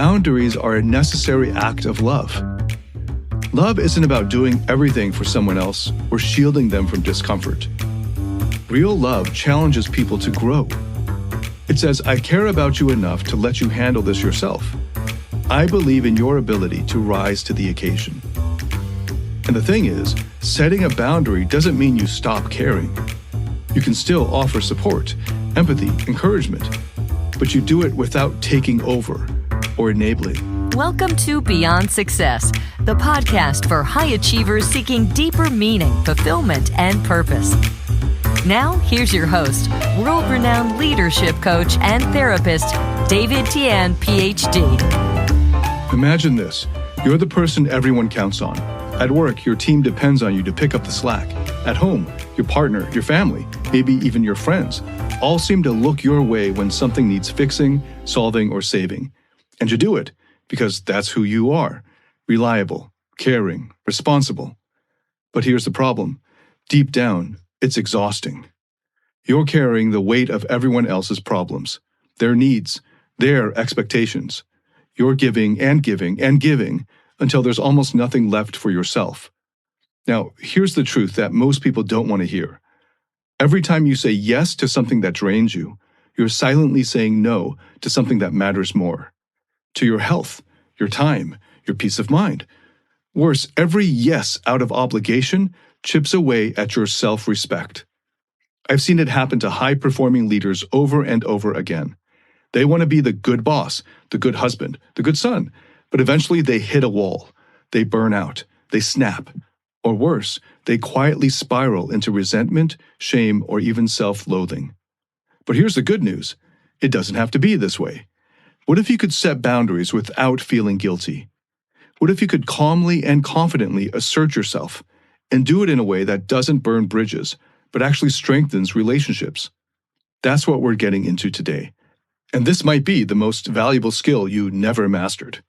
boundaries are a necessary act of love. Love isn't about doing everything for someone else or shielding them from discomfort. Real love challenges people to grow. It says, I care about you enough to let you handle this yourself. I believe in your ability to rise to the occasion. And the thing is, setting a boundary doesn't mean you stop caring. You can still offer support, empathy, encouragement, but you do it without taking over or enabling. Welcome to Beyond Success, the podcast for high achievers seeking deeper meaning, fulfillment, and purpose. Now, here's your host, world-renowned leadership coach and therapist, Tian, Ph.D. Imagine this. You're the person everyone counts on. At work, your team depends on you to pick up the slack. At home, your partner, your family, maybe even your friends, all seem to look your way when something needs fixing, solving, or saving. And you do it because that's who you are. Reliable, caring, responsible. But here's the problem. Deep down, it's exhausting. You're carrying the weight of everyone else's problems, their needs, their expectations. You're giving and giving and giving until there's almost nothing left for yourself. Now, here's the truth that most people don't want to hear. Every time you say yes to something that drains you, you're silently saying no to something that matters more. To your health, your time, your peace of mind. Worse, every yes out of obligation chips away at your self-respect. I've seen it happen to high-performing leaders over and over again. They want to be the good boss, the good husband, the good son, but eventually they hit a wall. They burn out, they snap, or worse, they quietly spiral into resentment, shame, or even self-loathing. But here's the good news. It doesn't have to be this way. What if you could set boundaries without feeling guilty? What if you could calmly and confidently assert yourself and do it in a way that doesn't burn bridges, but actually strengthens relationships? That's what we're getting into today. And this might be the most valuable skill you never mastered.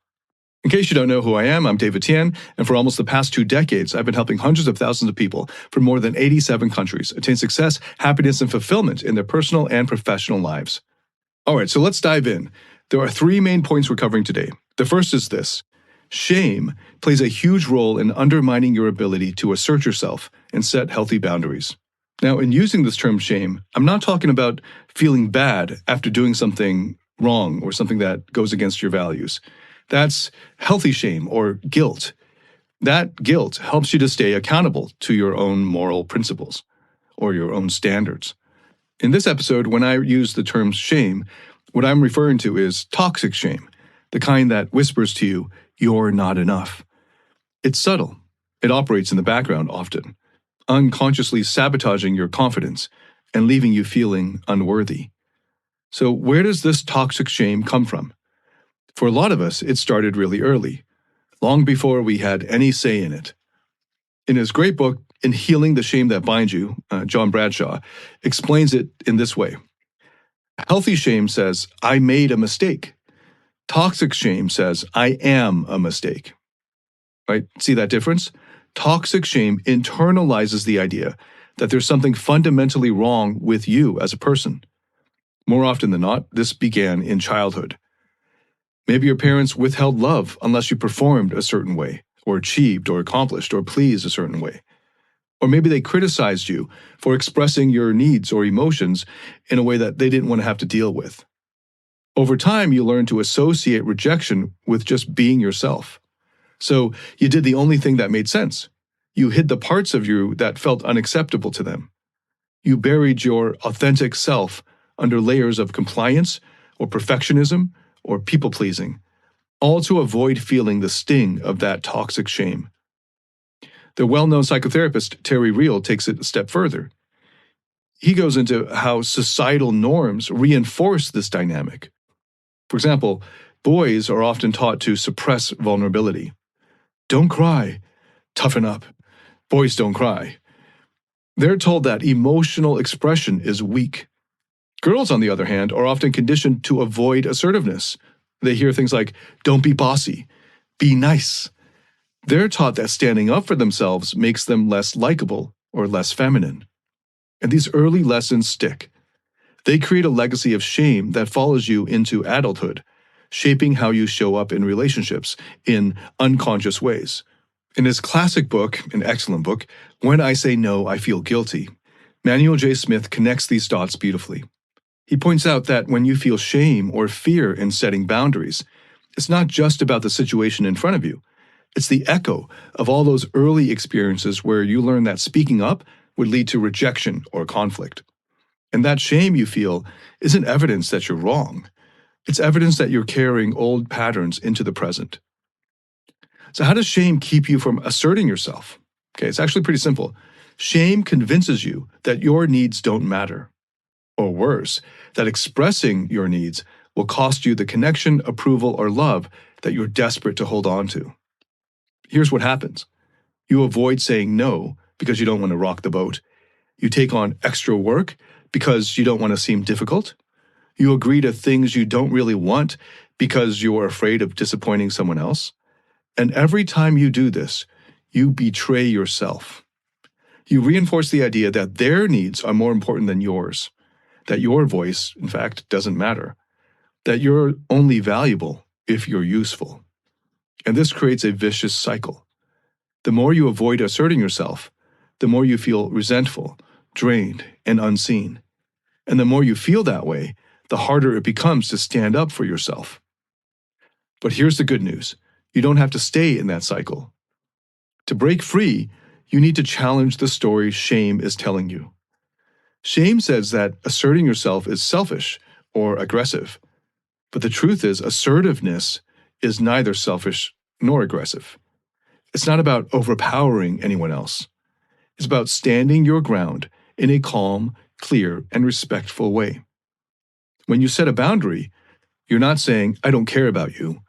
In case you don't know who I am, I'm Tian, and for almost the past 2 decades, I've been helping hundreds of thousands of people from more than 87 countries attain success, happiness, and fulfillment in their personal and professional lives. All right, so let's dive in. There are 3 main points we're covering today. The first is this. Shame plays a huge role in undermining your ability to assert yourself and set healthy boundaries. Now, in using this term shame, I'm not talking about feeling bad after doing something wrong or something that goes against your values. That's healthy shame or guilt. That guilt helps you to stay accountable to your own moral principles or your own standards. In this episode, when I use the term shame, what I'm referring to is toxic shame, the kind that whispers to you, you're not enough. It's subtle. It operates in the background often, unconsciously sabotaging your confidence and leaving you feeling unworthy. So where does this toxic shame come from? For a lot of us, it started really early, long before we had any say in it. In his great book, In Healing the Shame That Binds You, John Bradshaw explains it in this way. Healthy shame says, I made a mistake. Toxic shame says, I am a mistake. Right? See that difference? Toxic shame internalizes the idea that there's something fundamentally wrong with you as a person. More often than not, this began in childhood. Maybe your parents withheld love unless you performed a certain way, or achieved, or accomplished, or pleased a certain way. Or maybe they criticized you for expressing your needs or emotions in a way that they didn't want to have to deal with. Over time, you learn to associate rejection with just being yourself. So you did the only thing that made sense. You hid the parts of you that felt unacceptable to them. You buried your authentic self under layers of compliance or perfectionism or people-pleasing, all to avoid feeling the sting of that toxic shame. The well-known psychotherapist Terry Real takes it a step further. He goes into how societal norms reinforce this dynamic. For example, boys are often taught to suppress vulnerability. Don't cry. Toughen up. Boys don't cry. They're told that emotional expression is weak. Girls, on the other hand, are often conditioned to avoid assertiveness. They hear things like, don't be bossy, be nice. They're taught that standing up for themselves makes them less likable or less feminine. And these early lessons stick. They create a legacy of shame that follows you into adulthood, shaping how you show up in relationships in unconscious ways. In his classic book, an excellent book, When I Say No, I Feel Guilty, Manuel J. Smith connects these dots beautifully. He points out that when you feel shame or fear in setting boundaries, it's not just about the situation in front of you. It's the echo of all those early experiences where you learn that speaking up would lead to rejection or conflict. And that shame you feel isn't evidence that you're wrong. It's evidence that you're carrying old patterns into the present. So how does shame keep you from asserting yourself? Okay, it's actually pretty simple. Shame convinces you that your needs don't matter. Or worse, that expressing your needs will cost you the connection, approval, or love that you're desperate to hold on to. Here's what happens. You avoid saying no because you don't want to rock the boat. You take on extra work because you don't want to seem difficult. You agree to things you don't really want because you're afraid of disappointing someone else. And every time you do this, you betray yourself. You reinforce the idea that their needs are more important than yours, that your voice, in fact, doesn't matter, that you're only valuable if you're useful. And this creates a vicious cycle. The more you avoid asserting yourself, the more you feel resentful, drained, and unseen. And the more you feel that way, the harder it becomes to stand up for yourself. But here's the good news. You don't have to stay in that cycle. To break free, you need to challenge the story shame is telling you. Shame says that asserting yourself is selfish or aggressive. But the truth is, assertiveness is neither selfish nor aggressive. It's not about overpowering anyone else. It's about standing your ground in a calm, clear, and respectful way. When you set a boundary, you're not saying, I don't care about you.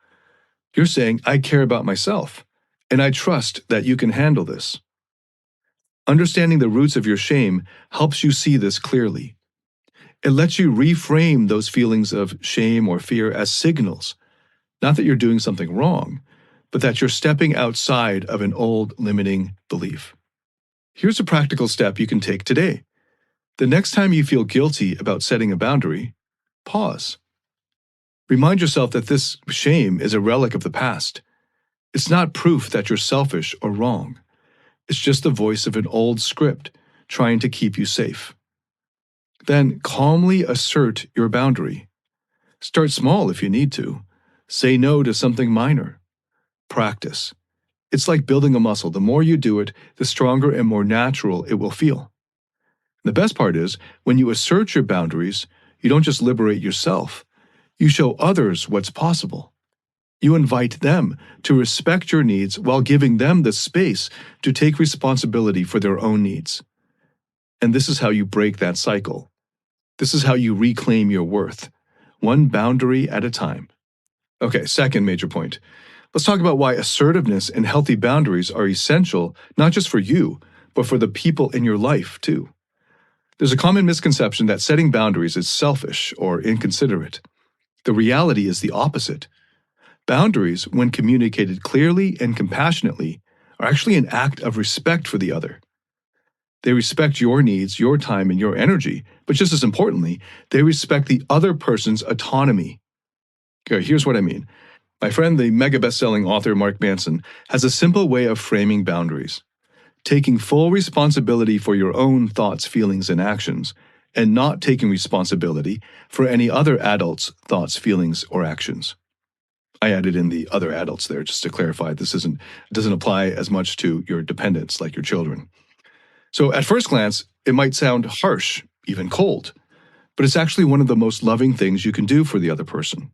You're saying, I care about myself, and I trust that you can handle this. Understanding the roots of your shame helps you see this clearly. It lets you reframe those feelings of shame or fear as signals, not that you're doing something wrong, but that you're stepping outside of an old limiting belief. Here's a practical step you can take today. The next time you feel guilty about setting a boundary, pause. Remind yourself that this shame is a relic of the past. It's not proof that you're selfish or wrong. It's just the voice of an old script trying to keep you safe. Then calmly assert your boundary. Start small if you need to. Say no to something minor. Practice. It's like building a muscle. The more you do it, the stronger and more natural it will feel. The best part is, when you assert your boundaries, you don't just liberate yourself. You show others what's possible. You invite them to respect your needs while giving them the space to take responsibility for their own needs. And this is how you break that cycle. This is how you reclaim your worth, one boundary at a time. Okay, second major point. Let's talk about why assertiveness and healthy boundaries are essential, not just for you, but for the people in your life, too. There's a common misconception that setting boundaries is selfish or inconsiderate. The reality is the opposite. Boundaries, when communicated clearly and compassionately, are actually an act of respect for the other. They respect your needs, your time, and your energy, but just as importantly, they respect the other person's autonomy. Okay, here's what I mean. My friend, the mega best-selling author Mark Manson, has a simple way of framing boundaries. Taking full responsibility for your own thoughts, feelings, and actions, and not taking responsibility for any other adult's thoughts, feelings, or actions. I added in the other adults there just to clarify this doesn't apply as much to your dependents like your children. So at first glance, it might sound harsh, even cold, but it's actually one of the most loving things you can do for the other person.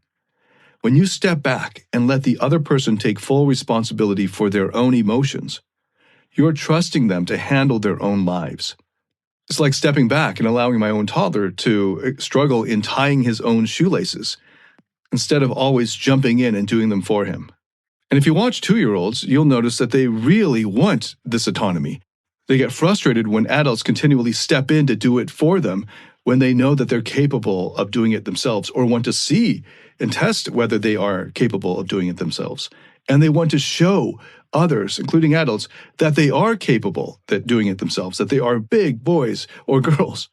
When you step back and let the other person take full responsibility for their own emotions, you're trusting them to handle their own lives. It's like stepping back and allowing my own toddler to struggle in tying his own shoelaces, instead of always jumping in and doing them for him. And if you watch 2-year-olds, you'll notice that they really want this autonomy. They get frustrated when adults continually step in to do it for them when they know that they're capable of doing it themselves, or want to see and test whether they are capable of doing it themselves. And they want to show others, including adults, that they are capable of doing it themselves, that they are big boys or girls.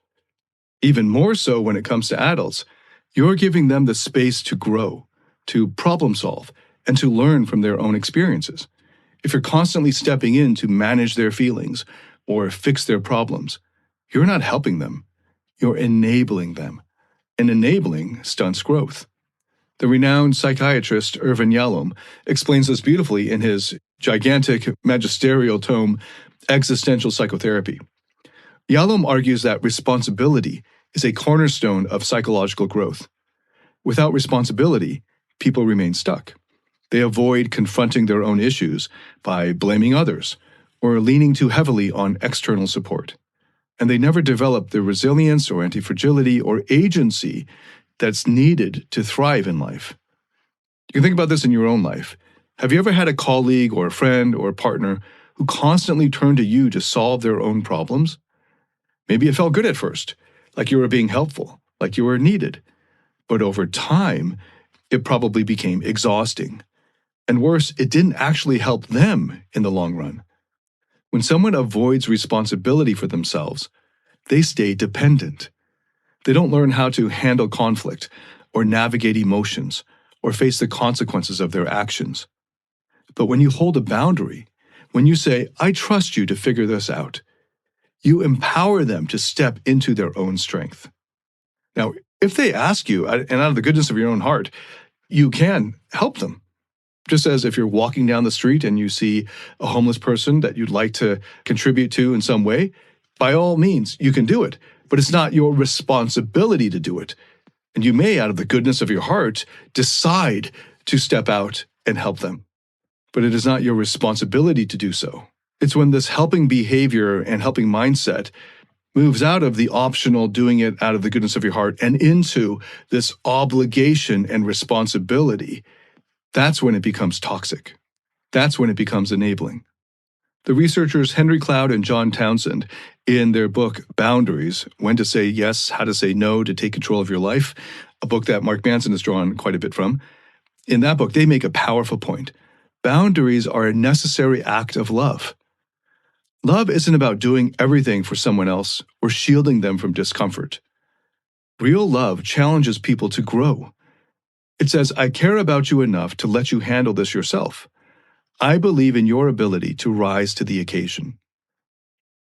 Even more so when it comes to adults, you're giving them the space to grow, to problem solve, and to learn from their own experiences. If you're constantly stepping in to manage their feelings or fix their problems, you're not helping them. You're enabling them. And enabling stunts growth. The renowned psychiatrist Irvin Yalom explains this beautifully in his gigantic magisterial tome, Existential Psychotherapy. Yalom argues that responsibility is a cornerstone of psychological growth. Without responsibility, people remain stuck. They avoid confronting their own issues by blaming others or leaning too heavily on external support. And they never develop the resilience or anti-fragility or agency that's needed to thrive in life. You can think about this in your own life. Have you ever had a colleague or a friend or a partner who constantly turned to you to solve their own problems? Maybe it felt good at first, like you were being helpful, like you were needed. But over time, it probably became exhausting. And worse, it didn't actually help them in the long run. When someone avoids responsibility for themselves, they stay dependent. They don't learn how to handle conflict or navigate emotions or face the consequences of their actions. But when you hold a boundary, when you say, I trust you to figure this out, you empower them to step into their own strength. Now, if they ask you, and out of the goodness of your own heart, you can help them. Just as if you're walking down the street and you see a homeless person that you'd like to contribute to in some way, by all means, you can do it. But it's not your responsibility to do it. And you may, out of the goodness of your heart, decide to step out and help them. But it is not your responsibility to do so. It's when this helping behavior and helping mindset moves out of the optional doing it out of the goodness of your heart and into this obligation and responsibility. That's when it becomes toxic. That's when it becomes enabling. The researchers Henry Cloud and John Townsend, in their book Boundaries, When to Say Yes, How to Say No to Take Control of Your Life, a book that Mark Manson has drawn quite a bit from, in that book they make a powerful point. Boundaries are a necessary act of love. Love isn't about doing everything for someone else or shielding them from discomfort. Real love challenges people to grow. It says, I care about you enough to let you handle this yourself. I believe in your ability to rise to the occasion.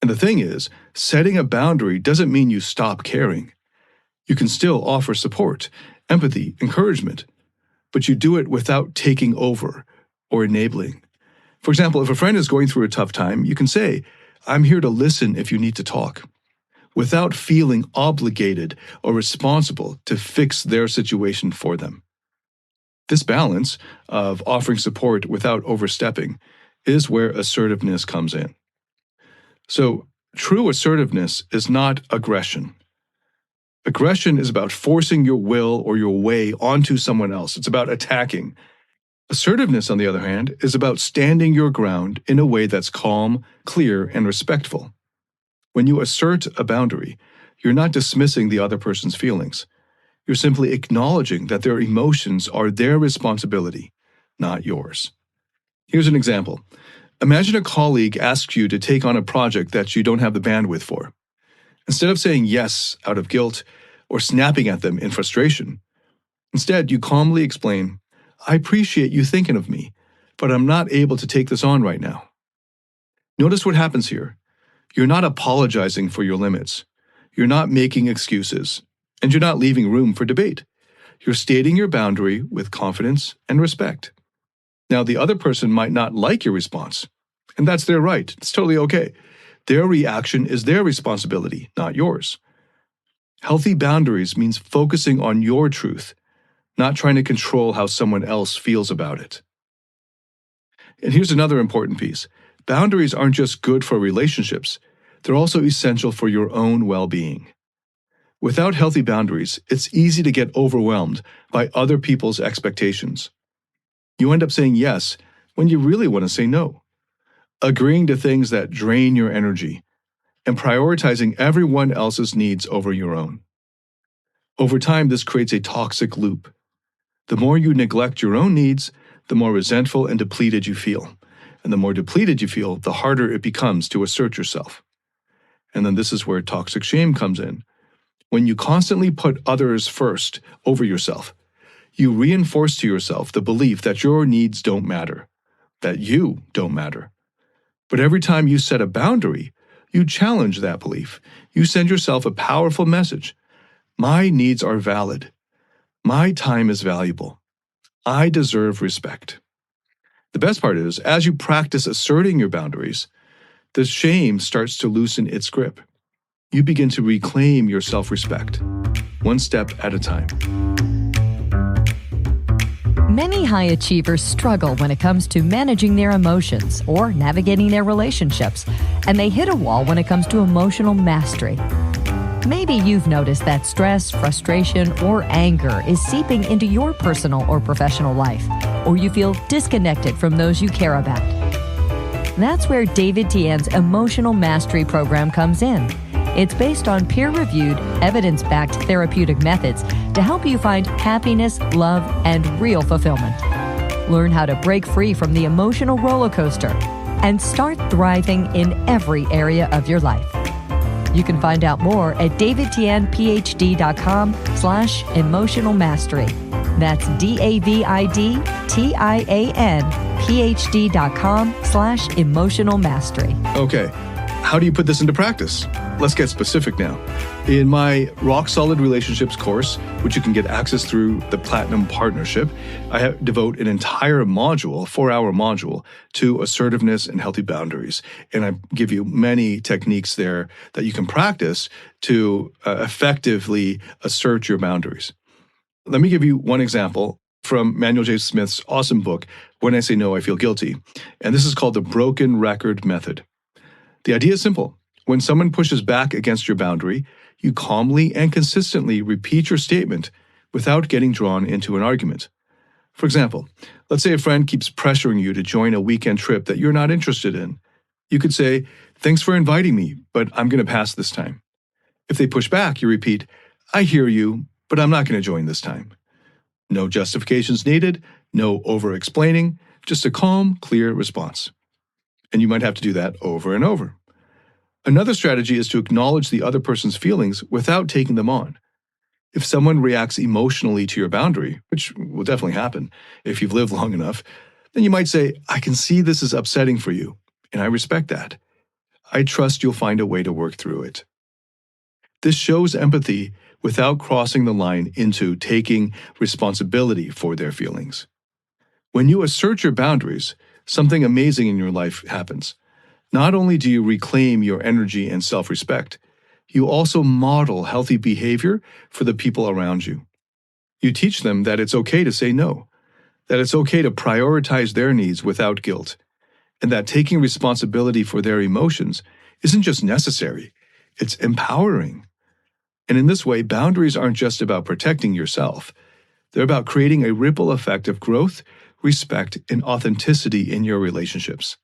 And the thing is, setting a boundary doesn't mean you stop caring. You can still offer support, empathy, encouragement, but you do it without taking over or enabling. For example, if a friend is going through a tough time, you can say, I'm here to listen if you need to talk, without feeling obligated or responsible to fix their situation for them. This balance of offering support without overstepping is where assertiveness comes in. So, true assertiveness is not aggression. Aggression is about forcing your will or your way onto someone else. It's about attacking. Assertiveness, on the other hand, is about standing your ground in a way that's calm, clear, and respectful. When you assert a boundary, you're not dismissing the other person's feelings. You're simply acknowledging that their emotions are their responsibility, not yours. Here's an example. Imagine a colleague asks you to take on a project that you don't have the bandwidth for. Instead of saying yes out of guilt or snapping at them in frustration, instead you calmly explain, I appreciate you thinking of me, but I'm not able to take this on right now. Notice what happens here. You're not apologizing for your limits. You're not making excuses. And you're not leaving room for debate. You're stating your boundary with confidence and respect. Now, the other person might not like your response, and that's their right. It's totally okay. Their reaction is their responsibility, not yours. Healthy boundaries means focusing on your truth, not trying to control how someone else feels about it. And here's another important piece. Boundaries aren't just good for relationships. They're also essential for your own well-being. Without healthy boundaries, it's easy to get overwhelmed by other people's expectations. You end up saying yes when you really want to say no, agreeing to things that drain your energy, and prioritizing everyone else's needs over your own. Over time, this creates a toxic loop. The more you neglect your own needs, the more resentful and depleted you feel. And the more depleted you feel, the harder it becomes to assert yourself. And then this is where toxic shame comes in. When you constantly put others first over yourself, You reinforce to yourself the belief that your needs don't matter, that you don't matter. But every time you set a boundary, you challenge that belief. You send yourself a powerful message. My needs are valid. My time is valuable. I deserve respect. The best part is, as you practice asserting your boundaries, the shame starts to loosen its grip. You begin to reclaim your self-respect, one step at a time. Many high achievers struggle when it comes to managing their emotions or navigating their relationships, and they hit a wall when it comes to emotional mastery. Maybe you've noticed that stress, frustration, or anger is seeping into your personal or professional life, or you feel disconnected from those you care about. That's where David Tian's Emotional Mastery Program comes in. It's based on peer-reviewed, evidence-backed therapeutic methods to help you find happiness, love, and real fulfillment. Learn how to break free from the emotional roller coaster and start thriving in every area of your life. You can find out more at davidtianphd.com/emotional mastery. That's DAVIDTIANPhD.com/emotional mastery. Okay, how do you put this into practice? Let's get specific now. In my Rock Solid Relationships course, which you can get access through the Platinum Partnership, I devote an entire module, a 4-hour module, to assertiveness and healthy boundaries. And I give you many techniques there that you can practice to effectively assert your boundaries. Let me give you one example from Manuel J. Smith's awesome book, When I Say No, I Feel Guilty. And this is called the Broken Record Method. The idea is simple. When someone pushes back against your boundary, you calmly and consistently repeat your statement without getting drawn into an argument. For example, let's say a friend keeps pressuring you to join a weekend trip that you're not interested in. You could say, "Thanks for inviting me, but I'm going to pass this time." If they push back, you repeat, "I hear you, but I'm not going to join this time." No justifications needed, no over-explaining, just a calm, clear response. And you might have to do that over and over. Another strategy is to acknowledge the other person's feelings without taking them on. If someone reacts emotionally to your boundary, which will definitely happen if you've lived long enough, then you might say, "I can see this is upsetting for you, and I respect that. I trust you'll find a way to work through it." This shows empathy without crossing the line into taking responsibility for their feelings. When you assert your boundaries, something amazing in your life happens. Not only do you reclaim your energy and self-respect, you also model healthy behavior for the people around you. You teach them that it's okay to say no, that it's okay to prioritize their needs without guilt, and that taking responsibility for their emotions isn't just necessary, it's empowering. And in this way, boundaries aren't just about protecting yourself. They're about creating a ripple effect of growth, respect, and authenticity in your relationships.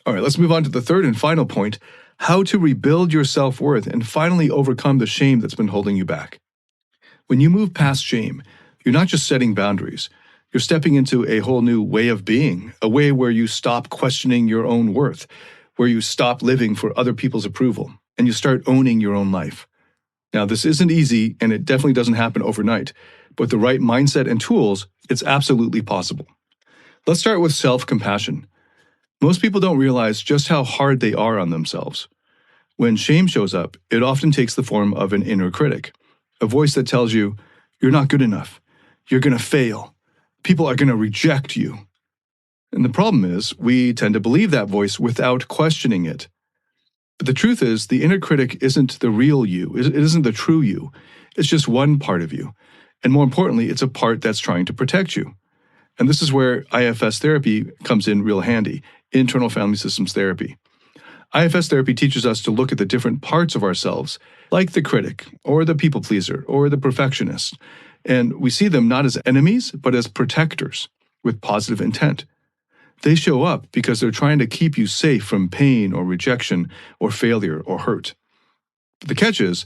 All right, let's move on to the third and final point, how to rebuild your self-worth and finally overcome the shame that's been holding you back. When you move past shame, you're not just setting boundaries. You're stepping into a whole new way of being, a way where you stop questioning your own worth, where you stop living for other people's approval, and you start owning your own life. Now, this isn't easy, and it definitely doesn't happen overnight, but with the right mindset and tools, it's absolutely possible. Let's start with self-compassion. Most people don't realize just how hard they are on themselves. When shame shows up, it often takes the form of an inner critic, a voice that tells you, "You're not good enough. You're going to fail. People are going to reject you." And the problem is, we tend to believe that voice without questioning it. But the truth is, the inner critic isn't the real you. It isn't the true you. It's just one part of you. And more importantly, it's a part that's trying to protect you. And this is where IFS therapy comes in real handy, internal family systems therapy. IFS therapy teaches us to look at the different parts of ourselves, like the critic, or the people pleaser, or the perfectionist. And we see them not as enemies, but as protectors with positive intent. They show up because they're trying to keep you safe from pain or rejection or failure or hurt. But the catch is,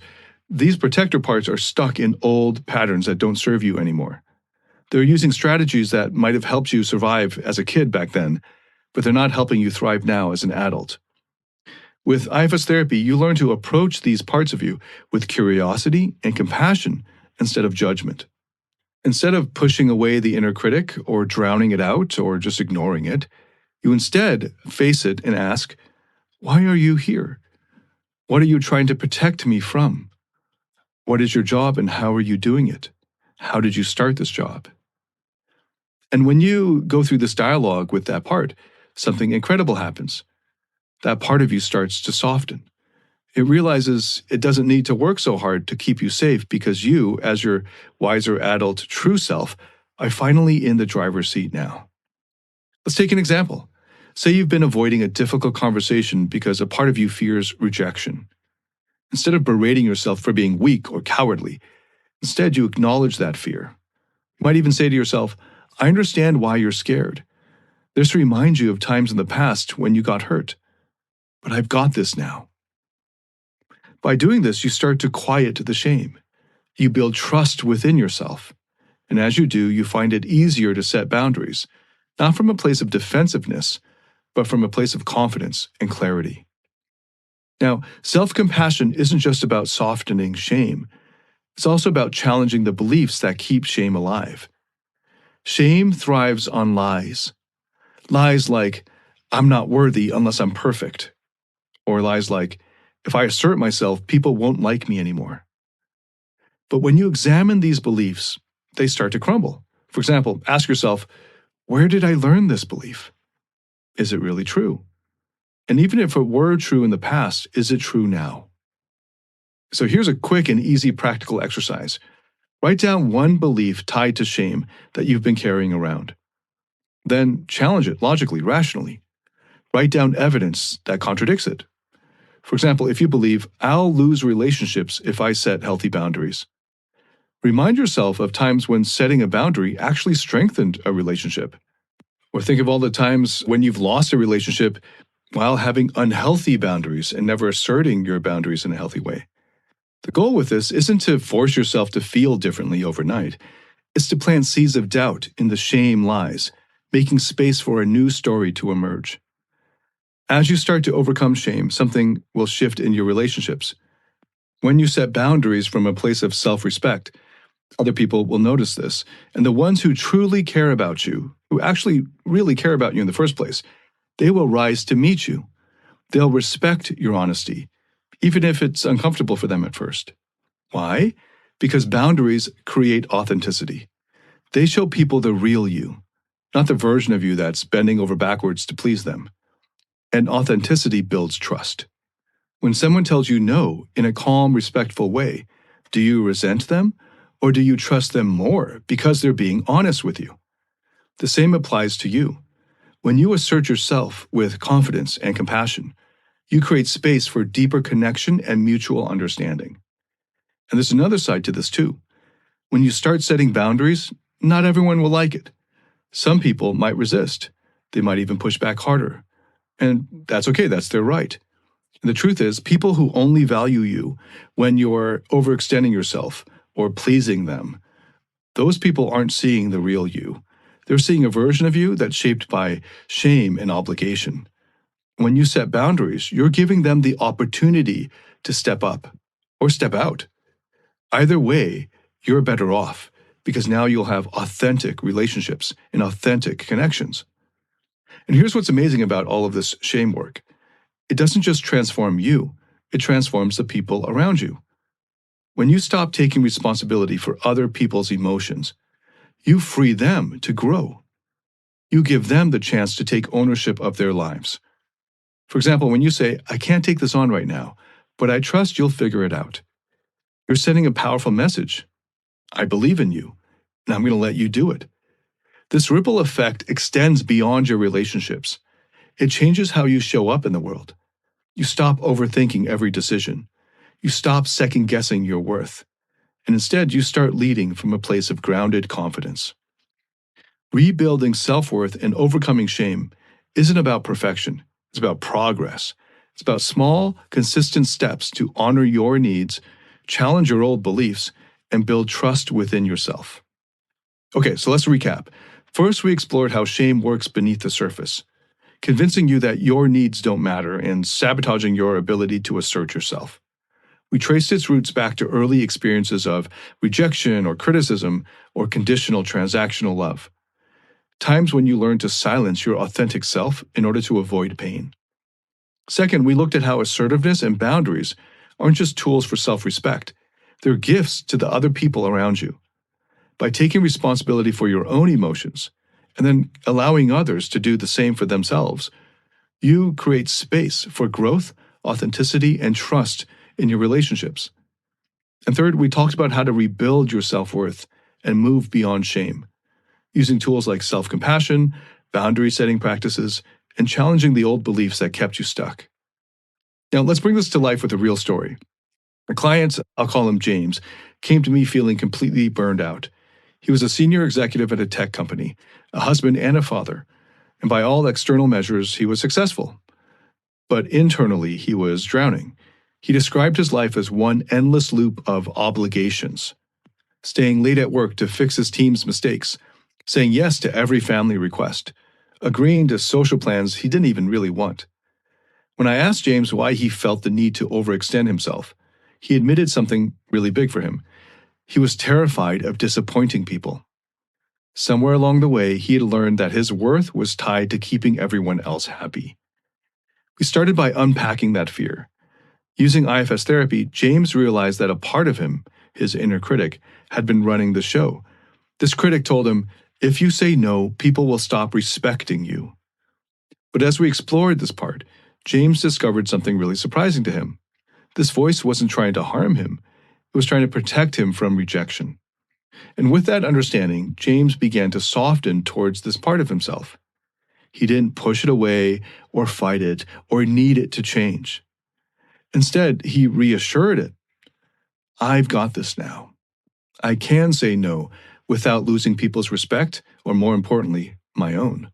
these protector parts are stuck in old patterns that don't serve you anymore. They're using strategies that might have helped you survive as a kid back then, but they're not helping you thrive now as an adult. With IFS therapy, you learn to approach these parts of you with curiosity and compassion instead of judgment. Instead of pushing away the inner critic or drowning it out or just ignoring it, you instead face it and ask, why are you here? What are you trying to protect me from? What is your job and how are you doing it? How did you start this job? And when you go through this dialogue with that part, something incredible happens. That part of you starts to soften. It realizes it doesn't need to work so hard to keep you safe because you, as your wiser adult true self, are finally in the driver's seat now. Let's take an example. Say you've been avoiding a difficult conversation because a part of you fears rejection. Instead of berating yourself for being weak or cowardly, instead you acknowledge that fear. You might even say to yourself, I understand why you're scared. This reminds you of times in the past when you got hurt. But I've got this now. By doing this, you start to quiet the shame. You build trust within yourself. And as you do, you find it easier to set boundaries, not from a place of defensiveness, but from a place of confidence and clarity. Now, self-compassion isn't just about softening shame. It's also about challenging the beliefs that keep shame alive. Shame thrives on lies. Lies like, I'm not worthy unless I'm perfect. Or lies like, if I assert myself, people won't like me anymore. But when you examine these beliefs, they start to crumble. For example, ask yourself, where did I learn this belief? Is it really true? And even if it were true in the past, is it true now? So here's a quick and easy practical exercise. Write down one belief tied to shame that you've been carrying around. Then challenge it logically, rationally. Write down evidence that contradicts it. For example, if you believe, I'll lose relationships if I set healthy boundaries. Remind yourself of times when setting a boundary actually strengthened a relationship. Or think of all the times when you've lost a relationship while having unhealthy boundaries and never asserting your boundaries in a healthy way. The goal with this isn't to force yourself to feel differently overnight. It's to plant seeds of doubt in the shame lies, making space for a new story to emerge. As you start to overcome shame, something will shift in your relationships. When you set boundaries from a place of self-respect, other people will notice this, and the ones who truly care about you, who actually really care about you in the first place, they will rise to meet you. They'll respect your honesty, even if it's uncomfortable for them at first. Why? Because boundaries create authenticity. They show people the real you, not the version of you that's bending over backwards to please them. And authenticity builds trust. When someone tells you no in a calm, respectful way, do you resent them or do you trust them more because they're being honest with you? The same applies to you. When you assert yourself with confidence and compassion, you create space for deeper connection and mutual understanding. And there's another side to this too. When you start setting boundaries, not everyone will like it. Some people might resist. They might even push back harder. And that's okay, that's their right. And the truth is, people who only value you when you're overextending yourself or pleasing them, those people aren't seeing the real you. They're seeing a version of you that's shaped by shame and obligation. When you set boundaries, you're giving them the opportunity to step up or step out. Either way, you're better off because now you'll have authentic relationships and authentic connections. And here's what's amazing about all of this shame work. It doesn't just transform you, it transforms the people around you. When you stop taking responsibility for other people's emotions, you free them to grow. You give them the chance to take ownership of their lives. For example, when you say, I can't take this on right now, but I trust you'll figure it out. You're sending a powerful message. I believe in you, and I'm going to let you do it. This ripple effect extends beyond your relationships. It changes how you show up in the world. You stop overthinking every decision. You stop second-guessing your worth. And instead, you start leading from a place of grounded confidence. Rebuilding self-worth and overcoming shame isn't about perfection. It's about progress. It's about small, consistent steps to honor your needs, challenge your old beliefs, and build trust within yourself. Okay, so let's recap. First, we explored how shame works beneath the surface, convincing you that your needs don't matter and sabotaging your ability to assert yourself. We traced its roots back to early experiences of rejection or criticism or conditional transactional love. Times when you learn to silence your authentic self in order to avoid pain. Second, we looked at how assertiveness and boundaries aren't just tools for self-respect. They're gifts to the other people around you. By taking responsibility for your own emotions and then allowing others to do the same for themselves, you create space for growth, authenticity, and trust in your relationships. And third, we talked about how to rebuild your self-worth and move beyond shame, using tools like self-compassion, boundary-setting practices, and challenging the old beliefs that kept you stuck. Now, let's bring this to life with a real story. A client, I'll call him James, came to me feeling completely burned out. He was a senior executive at a tech company, a husband and a father, and by all external measures, he was successful. But internally, he was drowning. He described his life as one endless loop of obligations, staying late at work to fix his team's mistakes, saying yes to every family request, agreeing to social plans he didn't even really want. When I asked James why he felt the need to overextend himself, he admitted something really big for him. He was terrified of disappointing people. Somewhere along the way, he had learned that his worth was tied to keeping everyone else happy. We started by unpacking that fear. Using IFS therapy, James realized that a part of him, his inner critic, had been running the show. This critic told him, "If you say no, people will stop respecting you." But as we explored this part, James discovered something really surprising to him. This voice wasn't trying to harm him. It was trying to protect him from rejection. And with that understanding, James began to soften towards this part of himself. He didn't push it away or fight it or need it to change. Instead, he reassured it. "I've got this now. I can say no without losing people's respect, or more importantly, my own."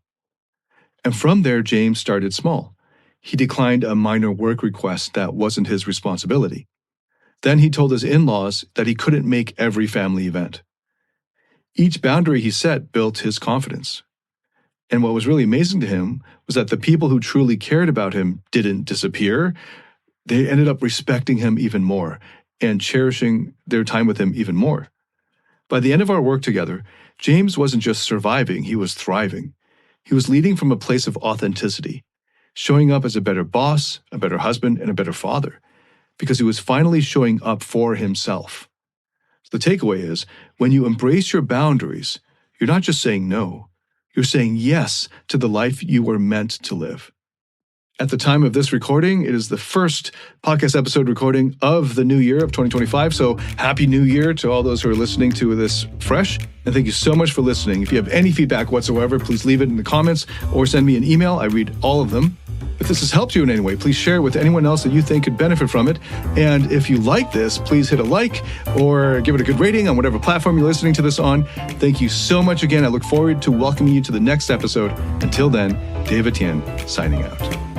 And from there, James started small. He declined a minor work request that wasn't his responsibility. Then he told his in-laws that he couldn't make every family event. Each boundary he set built his confidence. And what was really amazing to him was that the people who truly cared about him didn't disappear. They ended up respecting him even more and cherishing their time with him even more. By the end of our work together, James wasn't just surviving, he was thriving. He was leading from a place of authenticity, showing up as a better boss, a better husband, and a better father, because he was finally showing up for himself. The takeaway is, when you embrace your boundaries, you're not just saying no, you're saying yes to the life you were meant to live. At the time of this recording, it is the first podcast episode recording of the new year of 2025. So happy new year to all those who are listening to this fresh. And thank you so much for listening. If you have any feedback whatsoever, please leave it in the comments or send me an email. I read all of them. If this has helped you in any way, please share it with anyone else that you think could benefit from it. And if you like this, please hit a like or give it a good rating on whatever platform you're listening to this on. Thank you so much again. I look forward to welcoming you to the next episode. Until then, Tian signing out.